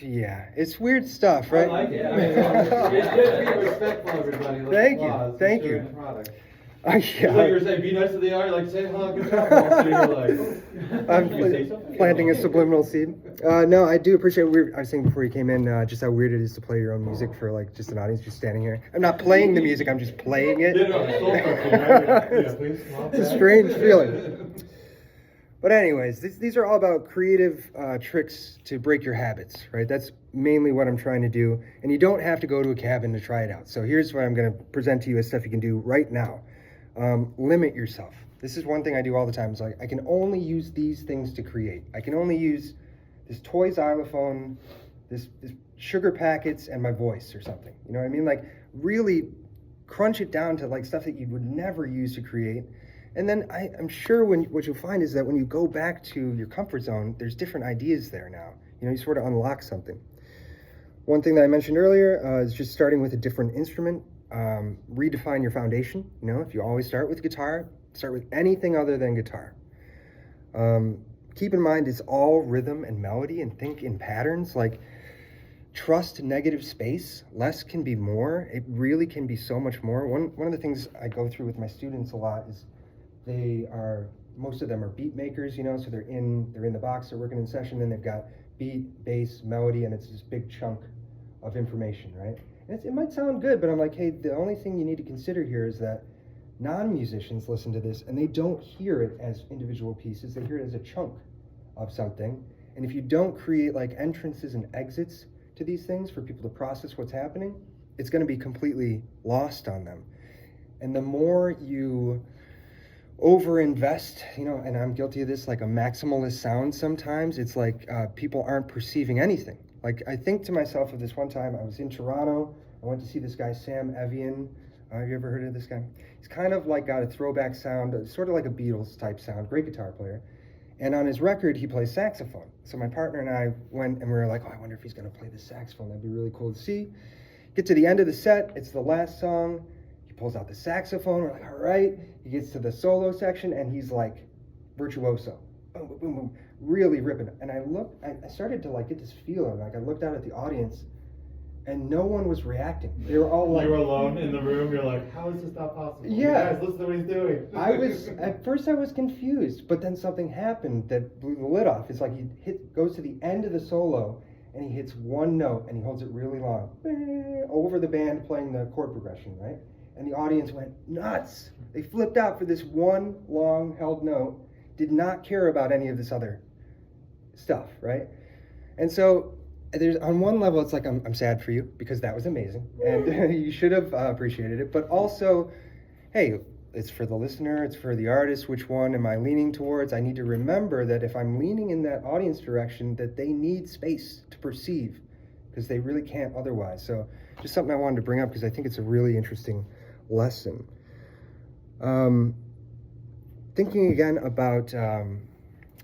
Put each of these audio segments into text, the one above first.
Yeah, it's weird stuff, right? I like it. I mean, it's good to be respectful, everybody. Like Thank you, applause, thank sharing you. the product. Yeah. It's like you were saying, be nice to the art, like say hello, good job, Paul. So you're like, oh. I'm Can you say something? planting a subliminal seed. No, I do appreciate I was saying before you came in, just how weird it is to play your own music for like just an audience just standing here. I'm not playing the music, I'm just playing it. Yeah, no, it's soul searching, right? Yeah, please. It's a strange feeling. But anyways, these are all about creative tricks to break your habits, right? That's mainly what I'm trying to do. And you don't have to go to a cabin to try it out. So here's what I'm going to present to you as stuff you can do right now. Limit yourself. This is one thing I do all the time. It's like, I can only use these things to create. I can only use this toy xylophone, this sugar packets, and my voice or something. You know what I mean? Like, really crunch it down to like stuff that you would never use to create. And then I'm sure what you'll find is that when you go back to your comfort zone, there's different ideas there now. You know, you sort of unlock something. One thing that I mentioned earlier is just starting with a different instrument. Redefine your foundation. You know, if you always start with guitar, start with anything other than guitar. Keep in mind it's all rhythm and melody, and think in patterns. Like, trust negative space. Less can be more. It really can be so much more. One of the things I go through with my students a lot is most of them are beat makers, you know, so they're in the box, they're working in session, and they've got beat, bass, melody, and it's this big chunk of information, right? And it might sound good, but I'm like, hey, the only thing you need to consider here is that non-musicians listen to this and they don't hear it as individual pieces, they hear it as a chunk of something. And if you don't create like entrances and exits to these things for people to process what's happening, it's going to be completely lost on them. And the more you overinvest, you know, and I'm guilty of this, like a maximalist sound sometimes, it's like people aren't perceiving anything. Like, I think to myself of this one time, I was in Toronto, I went to see this guy, Sam Evian. Have you ever heard of this guy? He's kind of like got a throwback sound, sort of like a Beatles type sound, great guitar player. And on his record, he plays saxophone. So my partner and I went and we were like, oh, I wonder if he's gonna play the saxophone. That'd be really cool to see. Get to the end of the set, it's the last song. He pulls out the saxophone, we're like, all right. He gets to the solo section and he's like virtuoso. Boom, boom, boom, boom. Really ripping. And I started to like get this feeling, like I looked out at the audience and no one was reacting. They were all like... You were alone in the room, you're like, how is this not possible? Yeah. You guys, listen to what he's doing. At first I was confused, but then something happened that blew the lid off. It's like goes to the end of the solo and he hits one note and he holds it really long. Over the band playing the chord progression, right? And the audience went nuts. They flipped out for this one long held note, did not care about any of this other stuff, right? And so there's, on one level, it's like, I'm sad for you because that was amazing and you should have appreciated it. But also, hey, it's for the listener, it's for the artist. Which one am I leaning towards? I need to remember that if I'm leaning in that audience direction, that they need space to perceive because they really can't otherwise. So just something I wanted to bring up because I think it's a really interesting lesson. Thinking again about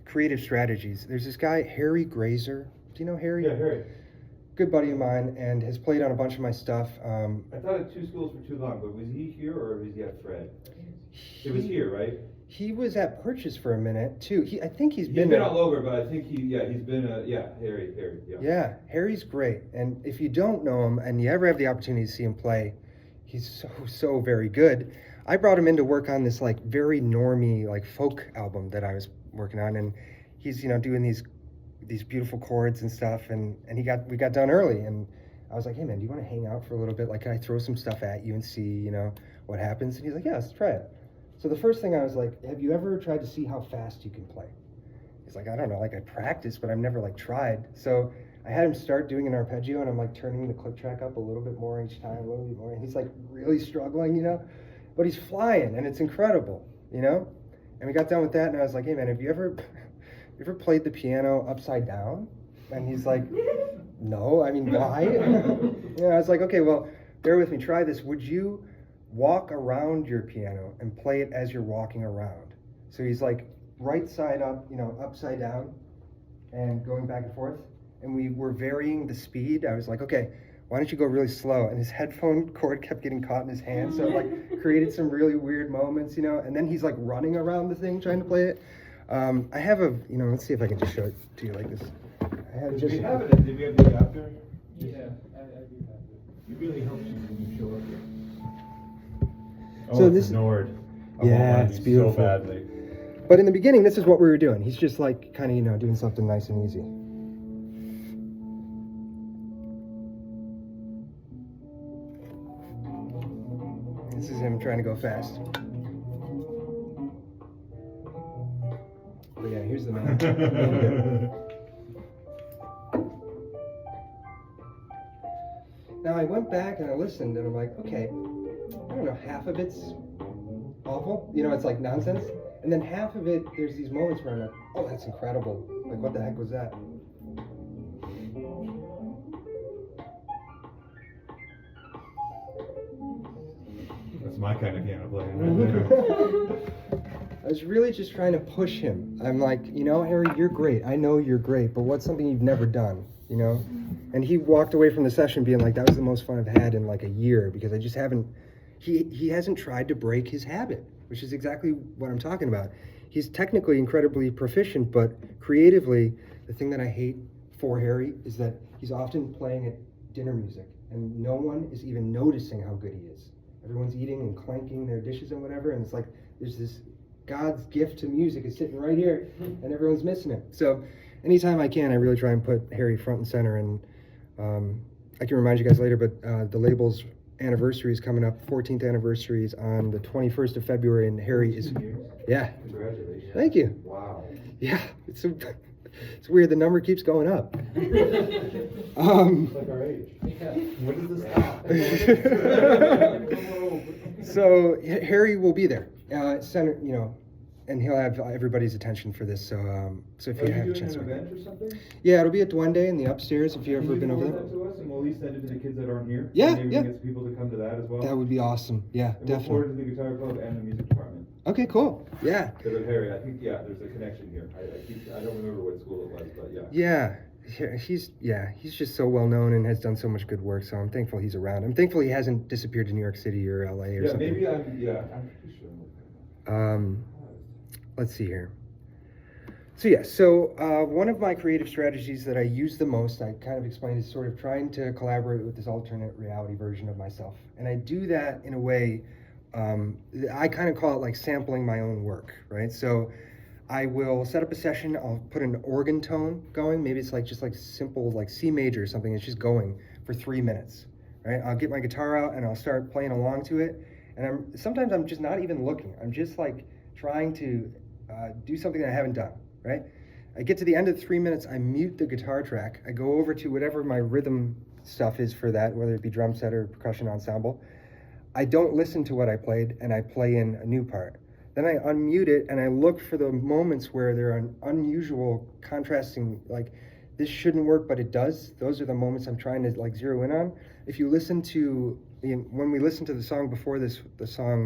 creative strategies. There's this guy, Harry Grazer. Do you know Harry? Yeah, Harry. Good buddy of mine and has played on a bunch of my stuff. I thought at Two Schools for Too Long, but was he here or was he at Fred? It was here, right? He was at Purchase for a minute too. I think he's been all over, but I think he's been Harry, yeah. Yeah, Harry's great. And if you don't know him and you ever have the opportunity to see him play, he's so very good. I brought him in to work on this like very normie like folk album that I was working on, and he's, you know, doing these beautiful chords and stuff, and we got done early, and I was like, hey man, do you want to hang out for a little bit? Like, can I throw some stuff at you and see, you know, what happens? And he's like, yeah, let's try it. So the first thing I was like, have you ever tried to see how fast you can play? He's like, I don't know, like I practiced, but I've never like tried. So I had him start doing an arpeggio, and I'm like turning the click track up a little bit more each time, a little bit more, and he's like really struggling, you know, but he's flying, and it's incredible, you know? And we got done with that, and I was like, hey man, have you ever played the piano upside down? And he's like, no, I mean, why? You know, I was like, okay, well, bear with me, try this. Would you walk around your piano and play it as you're walking around? So he's like right side up, you know, upside down and going back and forth. And we were varying the speed. I was like, okay, why don't you go really slow? And his headphone cord kept getting caught in his hand. So it like created some really weird moments, you know, and then he's like running around the thing trying to play it. I have let's see if I can just show it to you like this. I I have Did just. we have it? Did we have the adapter? Yeah, I do have it. It really helps you when you show up here. Oh, So it's this- a Nord. I Yeah, want one of it's these beautiful. so badly. But in the beginning, this is what we were doing. He's just like kind of, doing something nice and easy. This is him trying to go fast. But yeah, here's the man. Now I went back and I listened and I'm like, okay, I don't know, half of it's awful. It's like nonsense. And then half of it, there's these moments where I'm like, oh, that's incredible. Like, what the heck was that? That's my kind of piano playing. I was really just trying to push him. I'm like, Harry, you're great. I know you're great, but what's something you've never done, And he walked away from the session being like, that was the most fun I've had in like a year because I just haven't, he hasn't tried to break his habit, which is exactly what I'm talking about. He's technically incredibly proficient, but creatively, the thing that I hate for Harry is that he's often playing at dinner music and no one is even noticing how good he is. Everyone's eating and clanking their dishes and whatever, and it's like there's this God's gift to music is sitting right here, and everyone's missing it. So anytime I can, I really try and put Harry front and center, and I can remind you guys later, but the label's anniversary is coming up. 14th anniversary is on the 21st of February, and Harry is, yeah. Congratulations. Thank you. Wow. Yeah, it's weird. The number keeps going up. It's like our age. Yeah. When does this stop? So Harry will be there, center, and he'll have everybody's attention for this. So if Are you have you a doing chance, an event or something? yeah, it'll be at Duende in the upstairs. If you've ever been over Can you there, forward that to us, and we'll at least send it to the kids that aren't here. Yeah, Maybe yeah. we can get some people to come to that as well. that would be awesome. Yeah, And we'll definitely. forward it to the guitar club and the music department. Okay, cool. Yeah, Because of Harry, I think there's a connection here. I don't remember what school it was, but yeah. yeah. He's just so well known and has done so much good work. So I'm thankful he's around. I'm thankful he hasn't disappeared to New York City or LA or Yeah, something. maybe I'm pretty sure. Let's see here. So one of my creative strategies that I use the most, I kind of explained, is sort of trying to collaborate with this alternate reality version of myself. And I do that in a way, I kind of call it like sampling my own work, right? So I will set up a session, I'll put an organ tone going, maybe it's like just like simple like C major or something, it's just going for 3 minutes, right? I'll get my guitar out and I'll start playing along to it. And sometimes I'm just not even looking, I'm just like trying to do something that I haven't done, right? I get to the end of the 3 minutes, I mute the guitar track, I go over to whatever my rhythm stuff is for that, whether it be drum set or percussion ensemble. I don't listen to what I played and I play in a new part. Then I unmute it and I look for the moments where there are unusual contrasting, like this shouldn't work, but it does. Those are the moments I'm trying to like zero in on. If you listen to, when we listened to the song before this, the song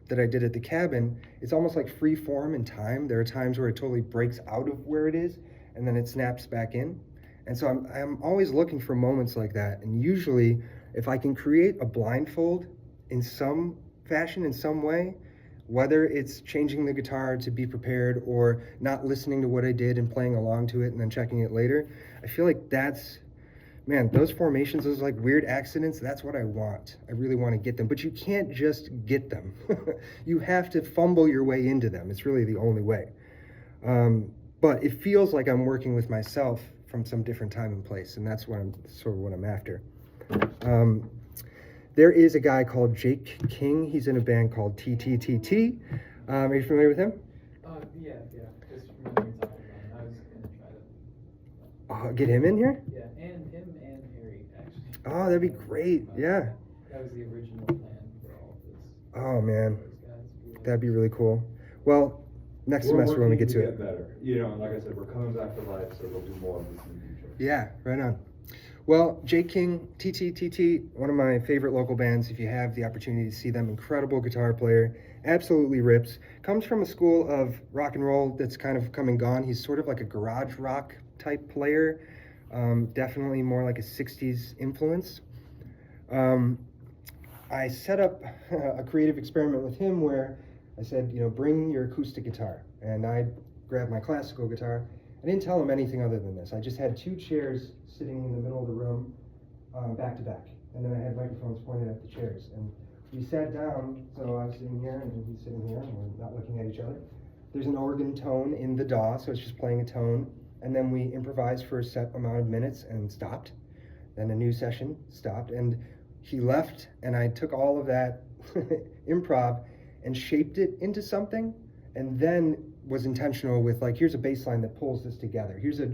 that I did at the cabin, it's almost like free form in time. There are times where it totally breaks out of where it is and then it snaps back in. And so I'm always looking for moments like that. And usually if I can create a blindfold in some fashion, in some way, whether it's changing the guitar to be prepared or not listening to what I did and playing along to it and then checking it later, I feel like that's, man, those formations, those like weird accidents, that's what I want. I really want to get them, but you can't just get them. You have to fumble your way into them. It's really the only way. But it feels like I'm working with myself from some different time and place, and that's what I'm after. There is a guy called Jake King. He's in a band called TTTT. Are you familiar with him? Yeah. Just remember you talking about him. I was gonna try to. Get him in here? Yeah, and him and Harry actually. Oh, that'd be great. Yeah. That was the original plan for all of this. Oh man, Those guys. that'd be really cool. Well, next We're semester when we working get to it. better. And like I said, we're coming back to life, so we'll do more of this in the future. Yeah, right on. Well, Jake King, TTTT, one of my favorite local bands. If you have the opportunity to see them, incredible guitar player, absolutely rips. Comes from a school of rock and roll that's kind of come and gone. He's sort of like a garage rock type player, definitely more like a 60s influence. I set up a creative experiment with him where I said, bring your acoustic guitar. And I grabbed my classical guitar I didn't tell him anything other than this. I just had 2 chairs sitting in the middle of the room, back to back, and then I had microphones pointed at the chairs. And we sat down, so I was sitting here and he's sitting here, and we're not looking at each other. There's an organ tone in the DAW, so it's just playing a tone, and then we improvised for a set amount of minutes and stopped. Then a new session stopped, and he left, and I took all of that improv and shaped it into something, and then was intentional with, like, here's a bass line that pulls this together. Here's a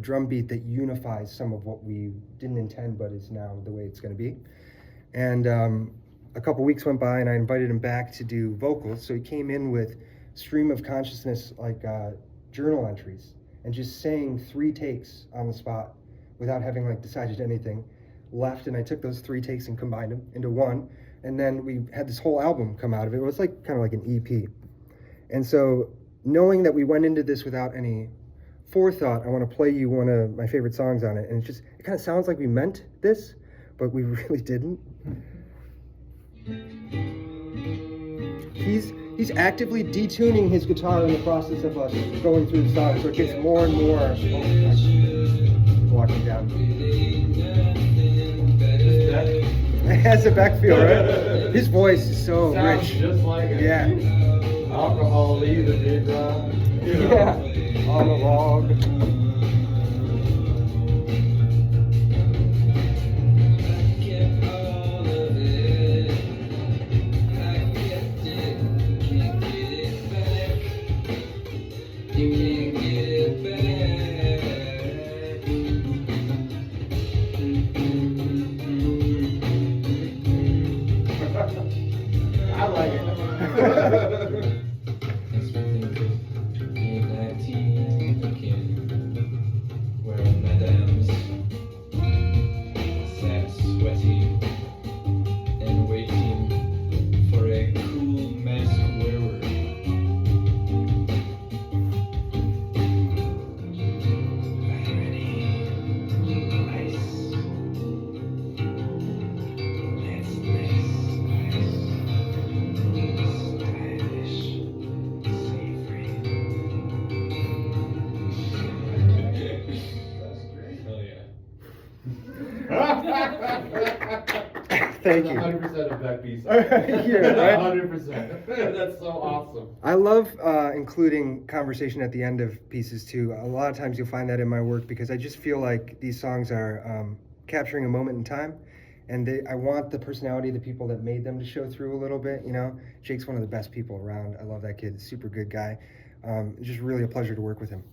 drum beat that unifies some of what we didn't intend, but is now the way it's going to be. And a couple weeks went by, and I invited him back to do vocals. So he came in with stream of consciousness, like journal entries, and just saying 3 takes on the spot without having like decided anything. Left, and I took those 3 takes and combined them into one, and then we had this whole album come out of it. It was like kind of like an EP. And so, knowing that we went into this without any forethought, I want to play you one of my favorite songs on it. And it kind of sounds like we meant this, but we really didn't. He's actively detuning his guitar in the process of us going through the song, so it gets more and more. I'm walking down. It has a back feel, right? His voice is so Sounds rich. just like it. Yeah. Alcohol, the big rock. Yeah. On the log. I like it. Where madams sat sweaty and waiting for a cool mask wearer. Irony, ice, let's stylish, savory. Hell yeah. Thank you. 100% of that piece. Yeah, right? 100%. That's so awesome. I love including conversation at the end of pieces too. A lot of times you'll find that in my work because I just feel like these songs are capturing a moment in time, and I want the personality of the people that made them to show through a little bit. You know, Jake's one of the best people around. I love that kid. Super good guy. Just really a pleasure to work with him.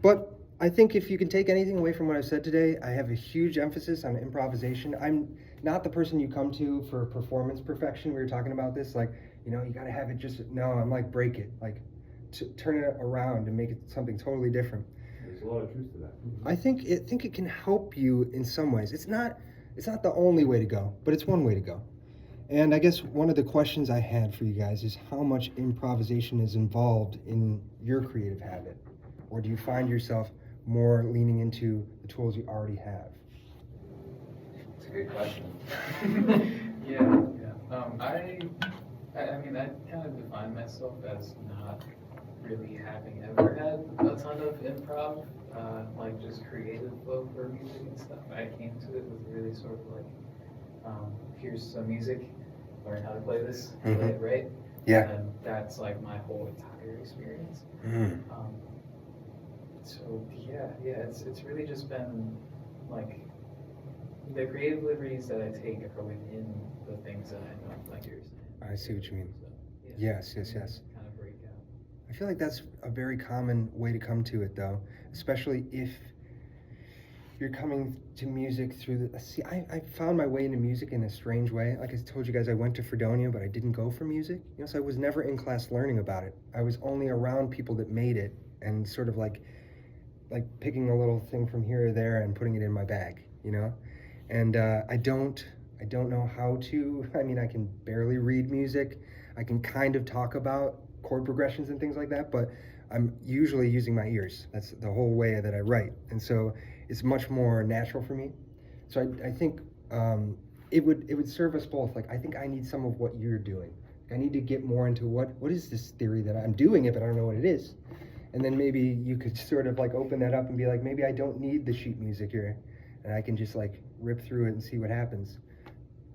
But I think if you can take anything away from what I've said today, I have a huge emphasis on improvisation. I'm not the person you come to for performance perfection. We were talking about this, like, you know, you got to have it just, no, I'm like, break it, like, turn it around and make it something totally different. There's a lot of truth to that. I think it can help you in some ways. It's not the only way to go, but it's one way to go. And I guess one of the questions I had for you guys is how much improvisation is involved in your creative habit? Or do you find yourself more leaning into the tools you already have? It's a good question. Yeah. I mean, I kind of define myself as not really having ever had a ton of improv, like just creative flow for music and stuff. I came to it with really sort of like, here's some music, learn how to play this, play it right? Yeah. And that's like my whole entire experience. So yeah, it's really just been like the creative liberties that I take are within the things that I know, like you're saying. I see what you mean. So, Yes. Kind of break out. I feel like that's a very common way to come to it, though, especially if you're coming to music through the. See, I found my way into music in a strange way. Like I told you guys, I went to Fredonia, but I didn't go for music. You know, so I was never in class learning about it. I was only around people that made it and sort of like picking a little thing from here or there and putting it in my bag, you know. And I don't know how to. I mean, I can barely read music. I can kind of talk about chord progressions and things like that, but I'm usually using my ears. That's the whole way that I write. And so it's much more natural for me. So I think it would serve us both. Like, I think I need some of what you're doing. I need to get more into what is this theory that I'm doing it, but I don't know what it is. and then maybe you could sort of like open that up and be like, maybe I don't need the sheet music here, and I can just like rip through it and see what happens.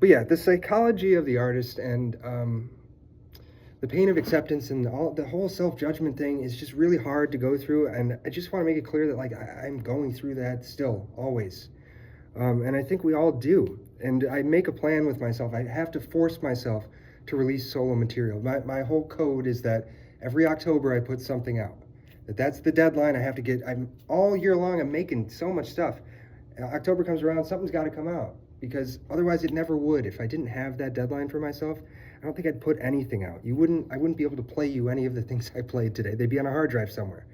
But yeah, the psychology of the artist and the pain of acceptance and the whole self-judgment thing is just really hard to go through, and I just want to make it clear that like I'm going through that still, always. And I think we all do. And I make a plan with myself. I have to force myself to release solo material. My whole code is that every October I put something out. That's the deadline I have to get. I'm all year long, I'm making so much stuff. October comes around, something's got to come out, because otherwise it never would. If I didn't have that deadline for myself, I don't think I'd put anything out. I wouldn't be able to play you any of the things I played today. They'd be on a hard drive somewhere.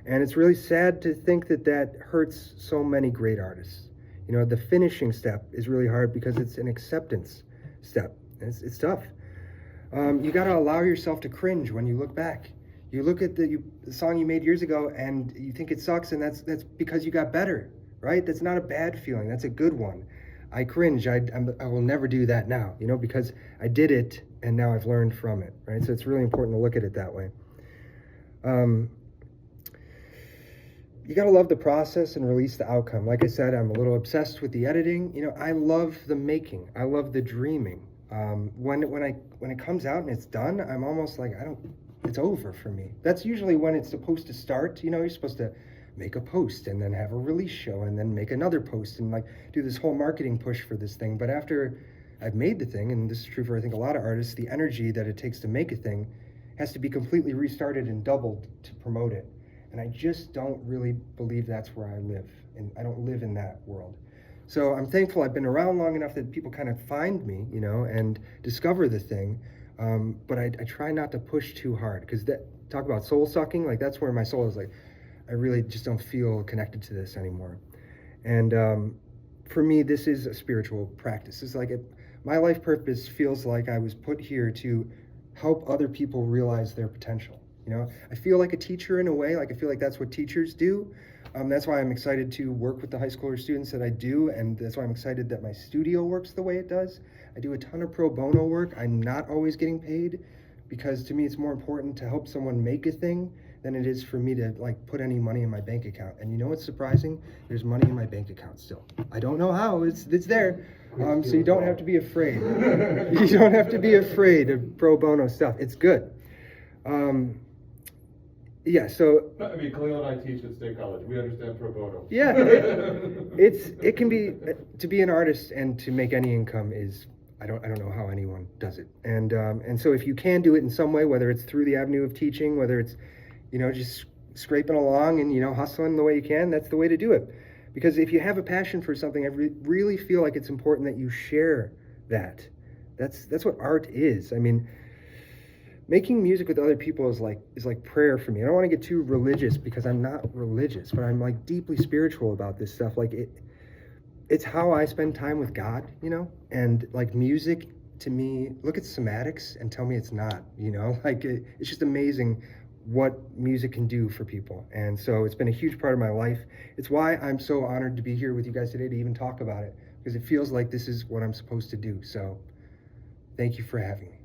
And it's really sad to think that that hurts so many great artists. You know, the finishing step is really hard because it's an acceptance step. And it's tough. You got to allow yourself to cringe when you look back. You look at the song you made years ago and you think it sucks, and that's because you got better, right? That's not a bad feeling. That's a good one. I cringe. I will never do that now, you know, because I did it and now I've learned from it, right? So it's really important to look at it that way. You got to love the process and release the outcome. Like I said, I'm a little obsessed with the editing. You know, I love the making. I love the dreaming. When it comes out and it's done, I'm almost like, it's over for me. That's usually when it's supposed to start. You know, you're supposed to make a post and then have a release show and then make another post and like do this whole marketing push for this thing. But after I've made the thing, and this is true for I think a lot of artists, the energy that it takes to make a thing has to be completely restarted and doubled to promote it. And I just don't really believe that's where I live. And I don't live in that world. So I'm thankful I've been around long enough that people kind of find me, you know, and discover the thing. But I try not to push too hard, because talk about soul sucking, like that's where my soul is like, I really just don't feel connected to this anymore. And for me, this is a spiritual practice. It's like my life purpose feels like I was put here to help other people realize their potential. You know, I feel like a teacher in a way, like I feel like that's what teachers do. That's why I'm excited to work with the high schooler students that I do, and that's why I'm excited that my studio works the way it does. I do a ton of pro bono work. I'm not always getting paid, because to me it's more important to help someone make a thing than it is for me to like put any money in my bank account. And you know what's surprising? There's money in my bank account still. I don't know how, it's there. So you don't have to be afraid. You don't have to be afraid of pro bono stuff. It's good. Yeah, so I mean, Khalil and I teach at State College. We understand pro bono. yeah, it can be, to be an artist and to make any income is, I don't know how anyone does it. And so if you can do it in some way, whether it's through the avenue of teaching, whether it's, you know, just scraping along and, you know, hustling the way you can, that's the way to do it. Because if you have a passion for something, I really feel like it's important that you share that. That's what art is. I mean, making music with other people is like prayer for me. I don't want to get too religious, because I'm not religious, but I'm like deeply spiritual about this stuff. Like it's how I spend time with God, you know? And like music to me, look at Somatics and tell me it's not, you know? Like it's just amazing what music can do for people. And so it's been a huge part of my life. It's why I'm so honored to be here with you guys today to even talk about it, because it feels like this is what I'm supposed to do. So thank you for having me.